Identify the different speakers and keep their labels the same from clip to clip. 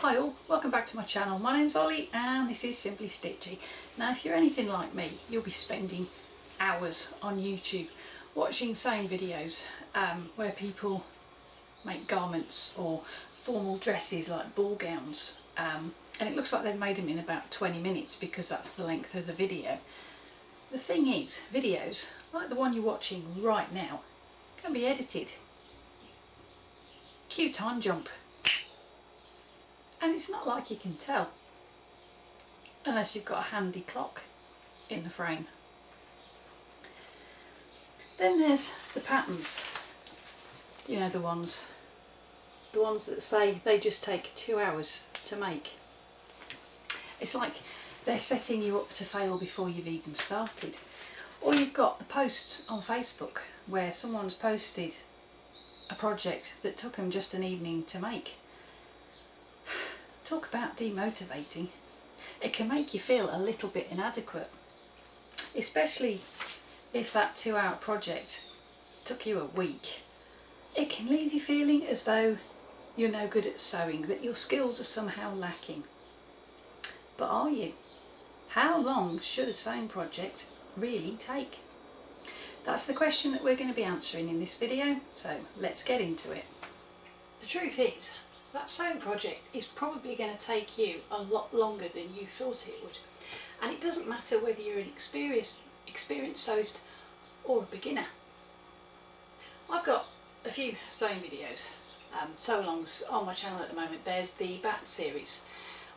Speaker 1: Hi all, welcome back to my channel. My name's Ollie and this is Simply Stitchy. Now if you're anything like me, you'll be spending hours on YouTube watching sewing videos where people make garments or formal dresses like ball gowns, and it looks like they've made them in about 20 minutes because that's the length of the video. The thing is, videos like the one you're watching right now can be edited. Cue time jump. And it's not like you can tell unless you've got a handy clock in the frame. Then there's the patterns, you know, the ones that say they just take 2 hours to make. It's like they're setting you up to fail before you've even started. Or you've got the posts on Facebook where someone's posted a project that took them just an evening to make. Talk about demotivating. It can make you feel a little bit inadequate, especially if that 2-hour project took you a week. It can leave you feeling as though you're no good at sewing, that your skills are somehow lacking. But are you? How long should a sewing project really take? That's the question that we're going to be answering in this video, so let's get into it. The truth is, that sewing project is probably going to take you a lot longer than you thought it would. And it doesn't matter whether you're an experienced sewist or a beginner. I've got a few sewing videos, Sewalongs on my channel at the moment. There's the Bat series,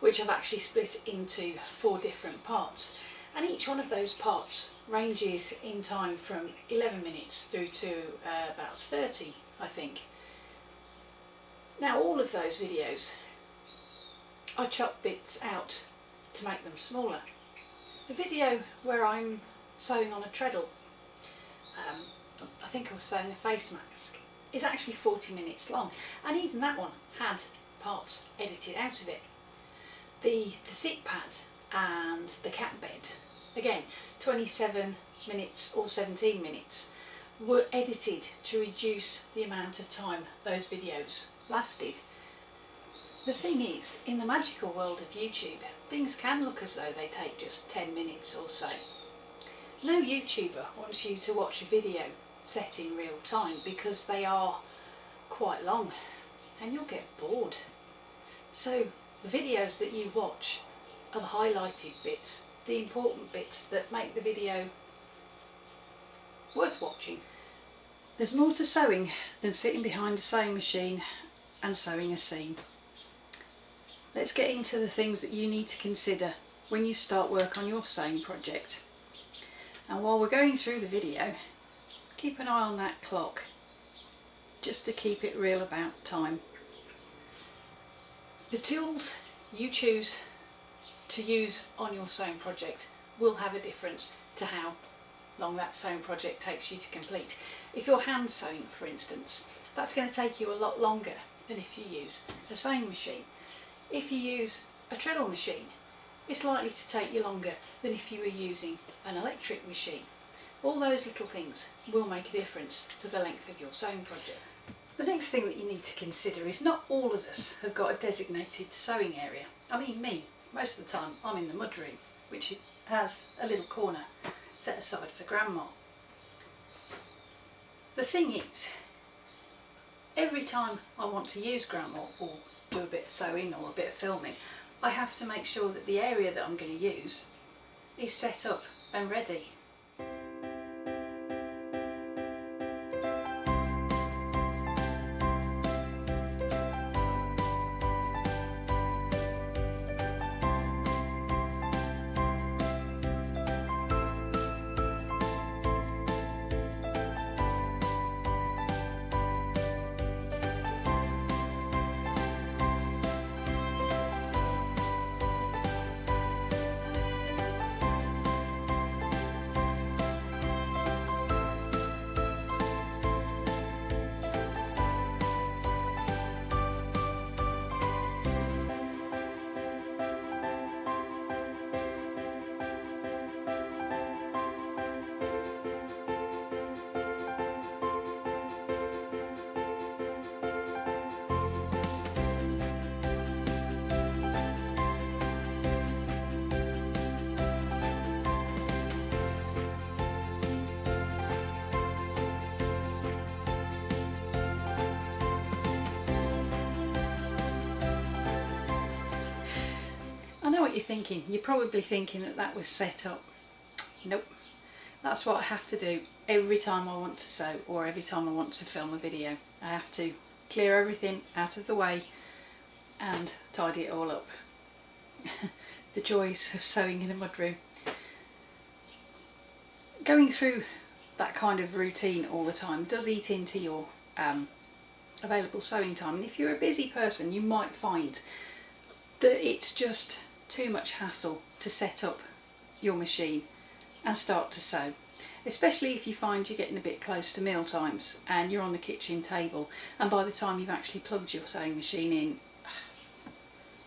Speaker 1: which I've actually split into 4 different parts. And each one of those parts ranges in time from 11 minutes through to about 30, I think. Now all of those videos, I chop bits out to make them smaller. The video where I'm sewing on a treadle, I think I was sewing a face mask, is actually 40 minutes long, and even that one had parts edited out of it. The seat pad and the cat bed, again 27 minutes or 17 minutes, were edited to reduce the amount of time those videos lasted. The thing is, in the magical world of YouTube, things can look as though they take just 10 minutes or so. No YouTuber wants you to watch a video set in real time because they are quite long and you'll get bored. So the videos that you watch are the highlighted bits, the important bits that make the video worth watching. There's more to sewing than sitting behind a sewing machine and sewing a seam. Let's get into the things that you need to consider when you start work on your sewing project. And while we're going through the video, keep an eye on that clock, just to keep it real about time. The tools you choose to use on your sewing project will have a difference to how long that sewing project takes you to complete. If you're hand sewing, for instance, that's going to take you a lot longer than if you use a sewing machine. If you use a treadle machine, it's likely to take you longer than if you were using an electric machine. All those little things will make a difference to the length of your sewing project. The next thing that you need to consider is not all of us have got a designated sewing area. I mean me, most of the time I'm in the mudroom, which has a little corner set aside for grandma. The thing is, every time I want to use grandma or do a bit of sewing or a bit of filming, I have to make sure that the area that I'm going to use is set up and ready. what you're thinking. You're probably thinking that that was set up. Nope. That's what I have to do every time I want to sew or every time I want to film a video. I have to clear everything out of the way and tidy it all up. The joys of sewing in a mudroom. Going through that kind of routine all the time does eat into your available sewing time, and if you're a busy person you might find that it's just too much hassle to set up your machine and start to sew, especially if you find you're getting a bit close to meal times and you're on the kitchen table, and by the time you've actually plugged your sewing machine in,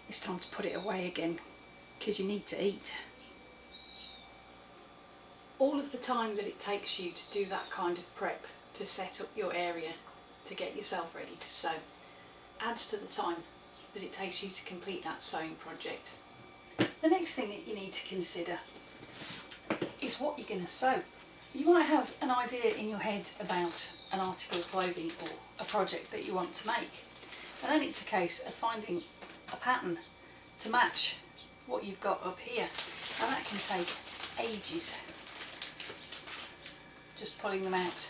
Speaker 1: it's time to put it away again because you need to eat. All of the time that it takes you to do that kind of prep, to set up your area, to get yourself ready to sew, adds to the time that it takes you to complete that sewing project. The next thing that you need to consider is what you're going to sew. You might have an idea in your head about an article of clothing or a project that you want to make, and then it's a case of finding a pattern to match what you've got up here, and that can take ages. Just pulling them out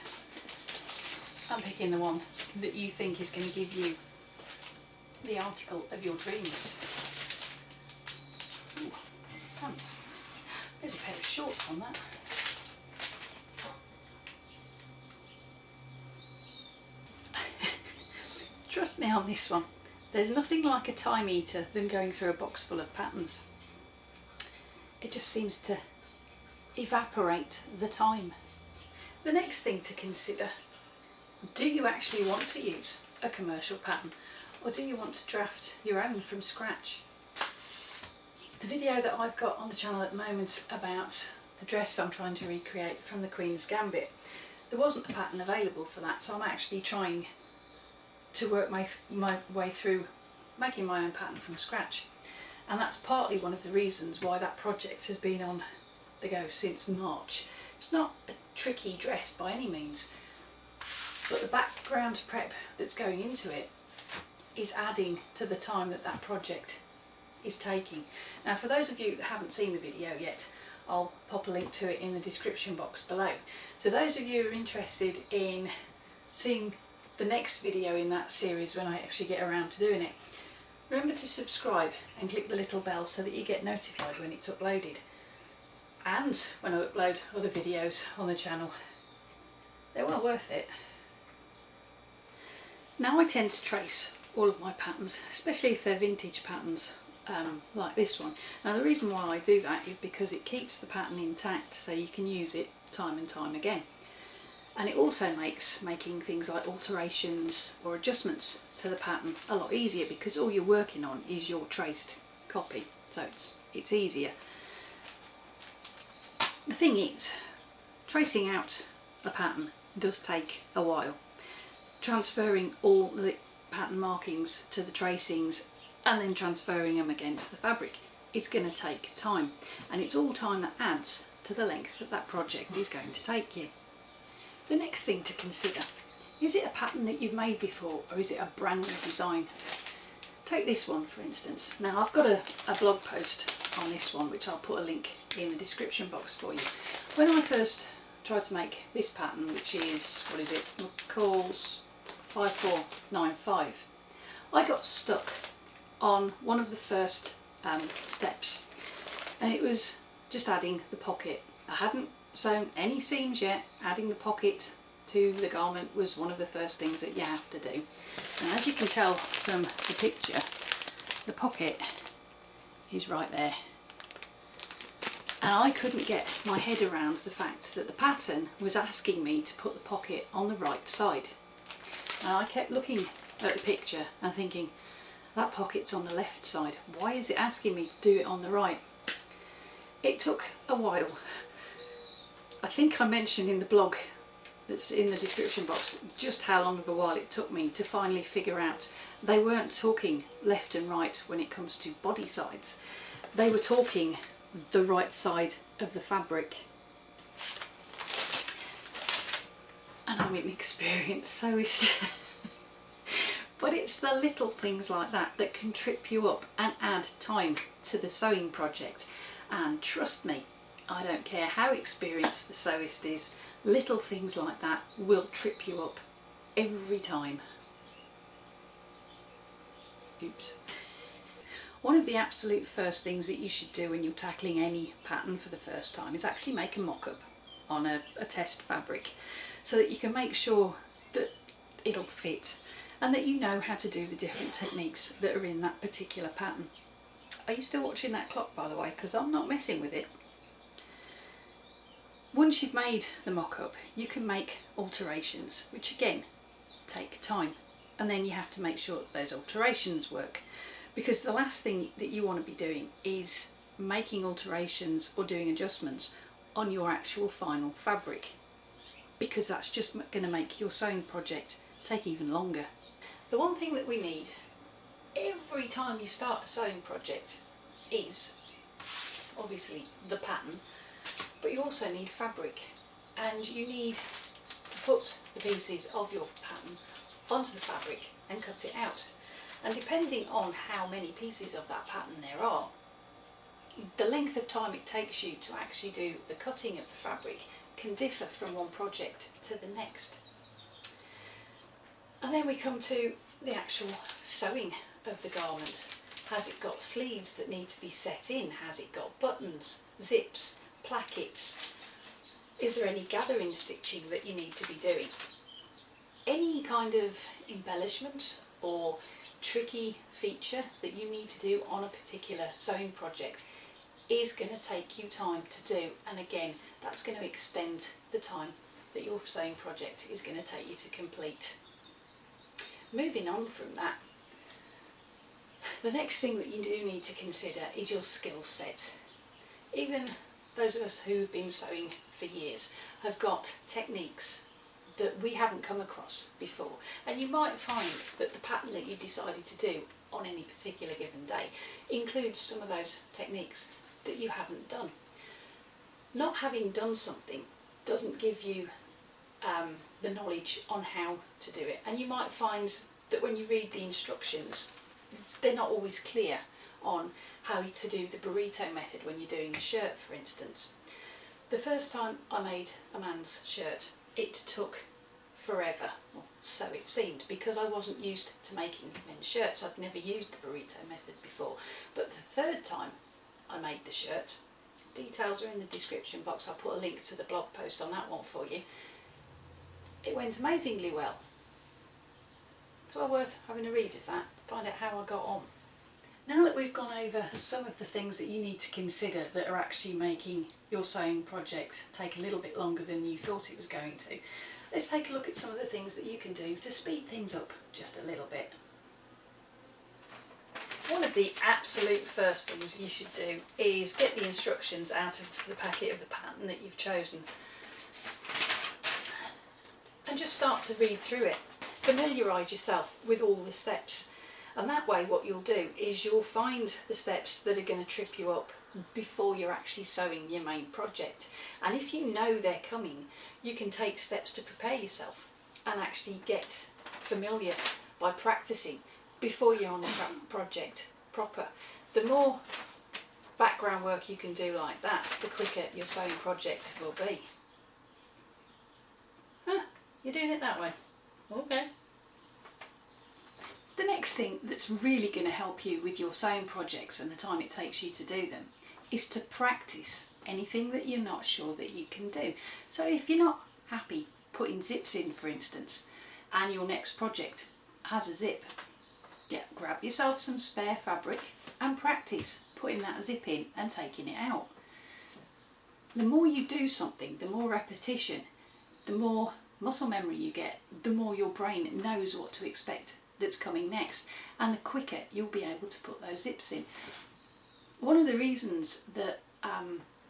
Speaker 1: and picking the one that you think is going to give you the article of your dreams. Ooh, pants. There's a pair of shorts on that. Trust me on this one, there's nothing like a time eater than going through a box full of patterns. It just seems to evaporate the time. The next thing to consider, do you actually want to use a commercial pattern, or do you want to draft your own from scratch? The video that I've got on the channel at the moment about the dress I'm trying to recreate from the Queen's Gambit, there wasn't a pattern available for that, so I'm actually trying to work my way through making my own pattern from scratch, and that's partly one of the reasons why that project has been on the go since March. It's not a tricky dress by any means, but the background prep that's going into it is adding to the time that that project is taking. Now, for those of you that haven't seen the video yet, I'll pop a link to it in the description box below. So those of you who are interested in seeing the next video in that series when I actually get around to doing it, remember to subscribe and click the little bell so that you get notified when it's uploaded, and when I upload other videos on the channel. They're well worth it. Now I tend to trace all of my patterns, especially if they're vintage patterns like this one. Now the reason why I do that is because it keeps the pattern intact so you can use it time and time again. And it also makes making things like alterations or adjustments to the pattern a lot easier, because all you're working on is your traced copy, so it's easier. The thing is, tracing out a pattern does take a while. Transferring all the pattern markings to the tracings and then transferring them again to the fabric, it's going to take time, and it's all time that adds to the length that that project is going to take you. The next thing to consider, is it a pattern that you've made before, or is it a brand new design? Take this one for instance. Now I've got a blog post on this one which I'll put a link in the description box for you. When I first tried to make this pattern, which is, what is it, McCall's 5495, I got stuck on one of the first steps, and it was just adding the pocket. I hadn't sewn any seams yet. Adding the pocket to the garment was one of the first things that you have to do, and as you can tell from the picture, the pocket is right there, and I couldn't get my head around the fact that the pattern was asking me to put the pocket on the right side. And I kept looking at the picture and thinking, that pocket's on the left side, why is it asking me to do it on the right? It took a while. I think I mentioned in the blog that's in the description box just how long of a while it took me to finally figure out they weren't talking left and right when it comes to body sides. They were talking the right side of the fabric. And I'm inexperienced sewist. But it's the little things like that that can trip you up and add time to the sewing project. And trust me, I don't care how experienced the sewist is, little things like that will trip you up every time. Oops. One of the absolute first things that you should do when you're tackling any pattern for the first time is actually make a mock-up on a test fabric, so that you can make sure that it'll fit and that you know how to do the different techniques that are in that particular pattern. Are you still watching that clock, by the way? Because I'm not messing with it. Once you've made the mock-up, you can make alterations, which again take time, and then you have to make sure that those alterations work, because the last thing that you want to be doing is making alterations or doing adjustments on your actual final fabric, because that's just going to make your sewing project take even longer. The one thing that we need every time you start a sewing project is obviously the pattern, but you also need fabric, and you need to put the pieces of your pattern onto the fabric and cut it out. And depending on how many pieces of that pattern there are, the length of time it takes you to actually do the cutting of the fabric can differ from one project to the next. And then we come to the actual sewing of the garment. Has it got sleeves that need to be set in? Has it got buttons, zips, plackets? Is there any gathering stitching that you need to be doing? Any kind of embellishment or tricky feature that you need to do on a particular sewing project is going to take you time to do, and again that's going to extend the time that your sewing project is going to take you to complete. Moving on from that, the next thing that you do need to consider is your skill set. Even those of us who've been sewing for years have got techniques that we haven't come across before, and you might find that the pattern that you decided to do on any particular given day includes some of those techniques that you haven't done. Not having done something doesn't give you the knowledge on how to do it, and you might find that when you read the instructions they're not always clear on how to do the burrito method when you're doing a shirt, for instance. The first time I made a man's shirt, it took forever, or so it seemed, because I wasn't used to making men's shirts. I'd never used the burrito method before. But the third time I made the shirt, details are in the description box, I'll put a link to the blog post on that one for you. It went amazingly well. It's well worth having a read of that, find out how I got on. Now that we've gone over some of the things that you need to consider that are actually making your sewing project take a little bit longer than you thought it was going to, let's take a look at some of the things that you can do to speed things up just a little bit. One of the absolute first things you should do is get the instructions out of the packet of the pattern that you've chosen and just start to read through it. Familiarise yourself with all the steps, and that way what you'll do is you'll find the steps that are going to trip you up before you're actually sewing your main project. And if you know they're coming, you can take steps to prepare yourself and actually get familiar by practicing before you're on the project proper. The more background work you can do like that, the quicker your sewing project will be. You're doing it that way? Okay. The next thing that's really going to help you with your sewing projects and the time it takes you to do them is to practice anything that you're not sure that you can do. So if you're not happy putting zips in, for instance, and your next project has a zip, grab yourself some spare fabric and practice putting that zip in and taking it out. The more you do something, the more repetition, the more muscle memory you get, the more your brain knows what to expect that's coming next, and the quicker you'll be able to put those zips in. One of the reasons that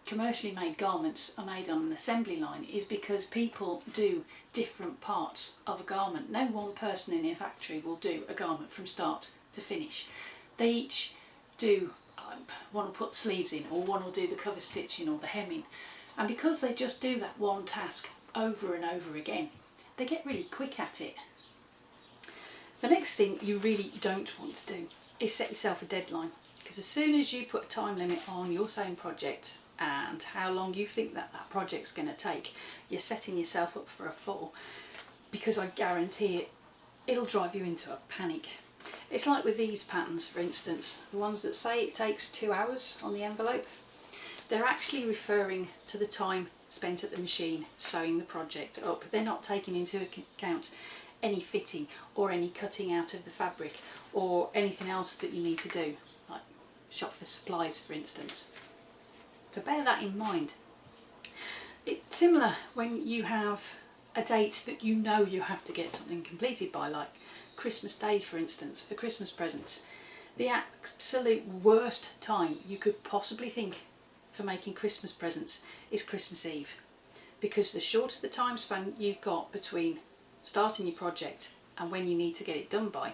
Speaker 1: commercially made garments are made on an assembly line is because people do different parts of a garment. No one person in a factory will do a garment from start to finish. They each do, one will put sleeves in, or one will do the cover stitching or the hemming, and because they just do that one task over and over again, they get really quick at it. The next thing you really don't want to do is set yourself a deadline, because as soon as you put a time limit on your sewing project and how long you think that project's going to take, you're setting yourself up for a fall, because I guarantee it'll drive you into a panic. It's like with these patterns, for instance, the ones that say it takes 2 hours on the envelope, they're actually referring to the time spent at the machine sewing the project up. They're not taking into account any fitting or any cutting out of the fabric or anything else that you need to do, like shop for supplies, for instance. So bear that in mind. It's similar when you have a date that you know you have to get something completed by, like Christmas Day, for instance, for Christmas presents. The absolute worst time you could possibly think for making Christmas presents is Christmas Eve, because the shorter the time span you've got between starting your project and when you need to get it done by,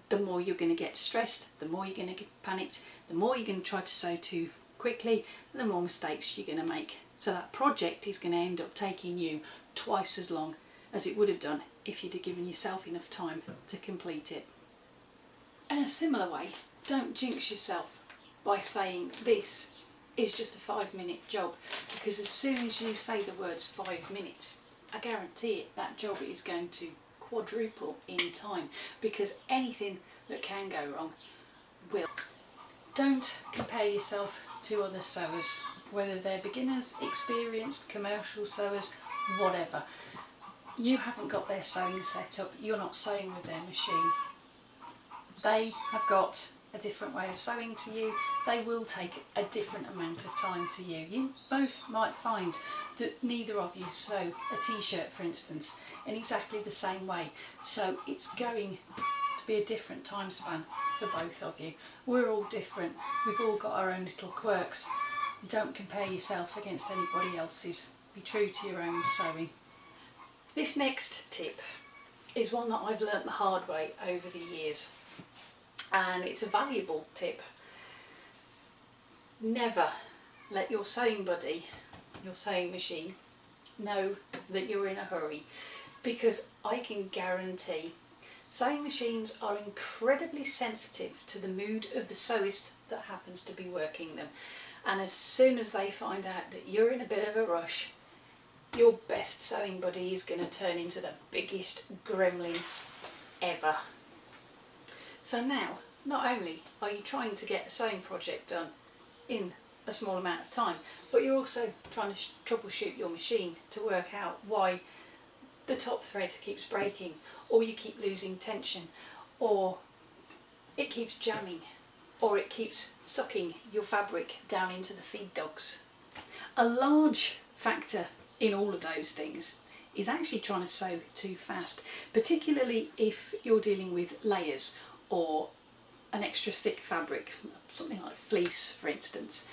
Speaker 1: the more you're going to get stressed, the more you're going to get panicked, the more you're going to try to sew too quickly, and the more mistakes you're going to make. So that project is going to end up taking you twice as long as it would have done if you'd have given yourself enough time to complete it. In a similar way, don't jinx yourself by saying this is just a 5-minute job, because as soon as you say the words 5 minutes, I guarantee it, that job is going to quadruple in time, because anything that can go wrong will. Don't compare yourself to other sewers, whether they're beginners, experienced, commercial sewers, whatever. You haven't got their sewing set up, you're not sewing with their machine. They have got a different way of sewing to you, they will take a different amount of time to you. You both might find that neither of you sew a t-shirt, for instance, in exactly the same way, so it's going to be a different time span for both of you. We're all different, we've all got our own little quirks. Don't compare yourself against anybody else's, be true to your own sewing. This next tip is one that I've learnt the hard way over the years, and it's a valuable tip. Never let your sewing buddy, your sewing machine, know that you're in a hurry, because I can guarantee sewing machines are incredibly sensitive to the mood of the sewist that happens to be working them, and as soon as they find out that you're in a bit of a rush, your best sewing buddy is going to turn into the biggest gremlin ever. So now, not only are you trying to get a sewing project done in a small amount of time, but you're also trying to troubleshoot your machine to work out why the top thread keeps breaking, or you keep losing tension, or it keeps jamming, or it keeps sucking your fabric down into the feed dogs. A large factor in all of those things is actually trying to sew too fast, particularly if you're dealing with layers or an extra thick fabric, something like fleece, for instance.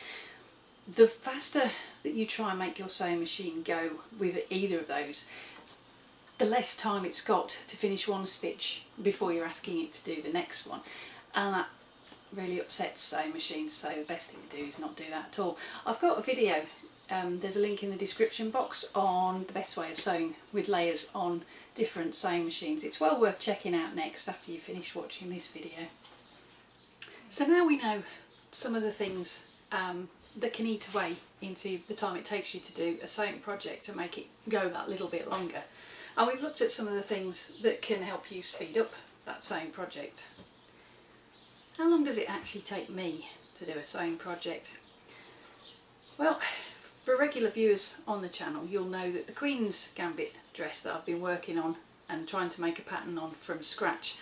Speaker 1: The faster that you try and make your sewing machine go with either of those, the less time it's got to finish one stitch before you're asking it to do the next one, and that really upsets sewing machines, so the best thing to do is not do that at all. I've got a video, there's a link in the description box, on the best way of sewing with layers on different sewing machines. It's well worth checking out next after you finish watching this video. So now we know some of the things that can eat away into the time it takes you to do a sewing project to make it go that little bit longer. And we've looked at some of the things that can help you speed up that sewing project. How long does it actually take me to do a sewing project? Well, for regular viewers on the channel, you'll know that the Queen's Gambit dress that I've been working on and trying to make a pattern on from scratch,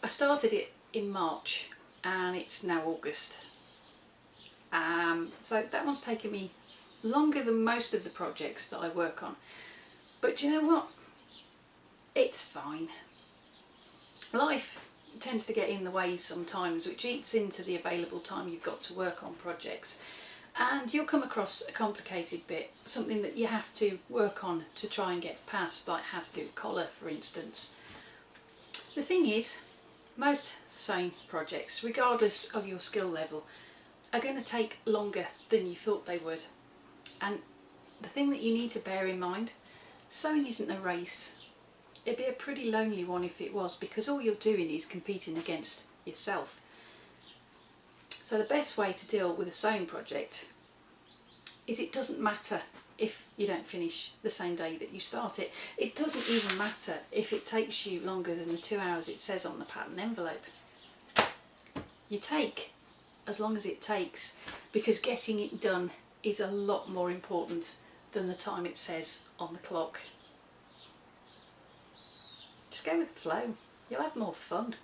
Speaker 1: I started it in March and it's now August. So that one's taken me longer than most of the projects that I work on. But do you know what? It's fine. Life tends to get in the way sometimes, which eats into the available time you've got to work on projects. And you'll come across a complicated bit, something that you have to work on to try and get past, like how to do a collar, for instance. The thing is, most sewing projects, regardless of your skill level, are going to take longer than you thought they would. And the thing that you need to bear in mind, sewing isn't a race. It'd be a pretty lonely one if it was, because all you're doing is competing against yourself. So the best way to deal with a sewing project is it doesn't matter if you don't finish the same day that you start it. It doesn't even matter if it takes you longer than the 2 hours it says on the pattern envelope. You take as long as it takes, because getting it done is a lot more important than the time it says on the clock. Just go with the flow, you'll have more fun.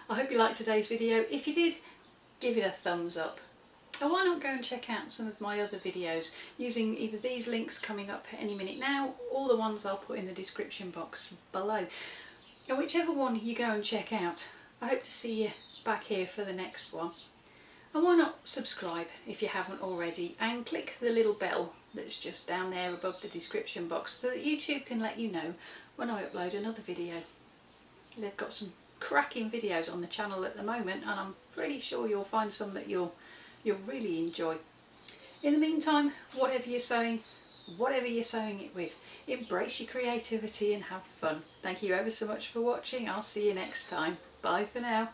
Speaker 1: I hope you liked today's video. If you did, give it a thumbs up. And why not go and check out some of my other videos using either these links coming up any minute now, or the ones I'll put in the description box below. And whichever one you go and check out, I hope to see you back here for the next one. And why not subscribe if you haven't already, and click the little bell that's just down there above the description box so that YouTube can let you know when I upload another video. They've got some cracking videos on the channel at the moment, and I'm pretty sure you'll find some that you'll really enjoy. In the meantime, whatever you're sewing it with, embrace your creativity and have fun. Thank you ever so much for watching. I'll see you next time. Bye for now.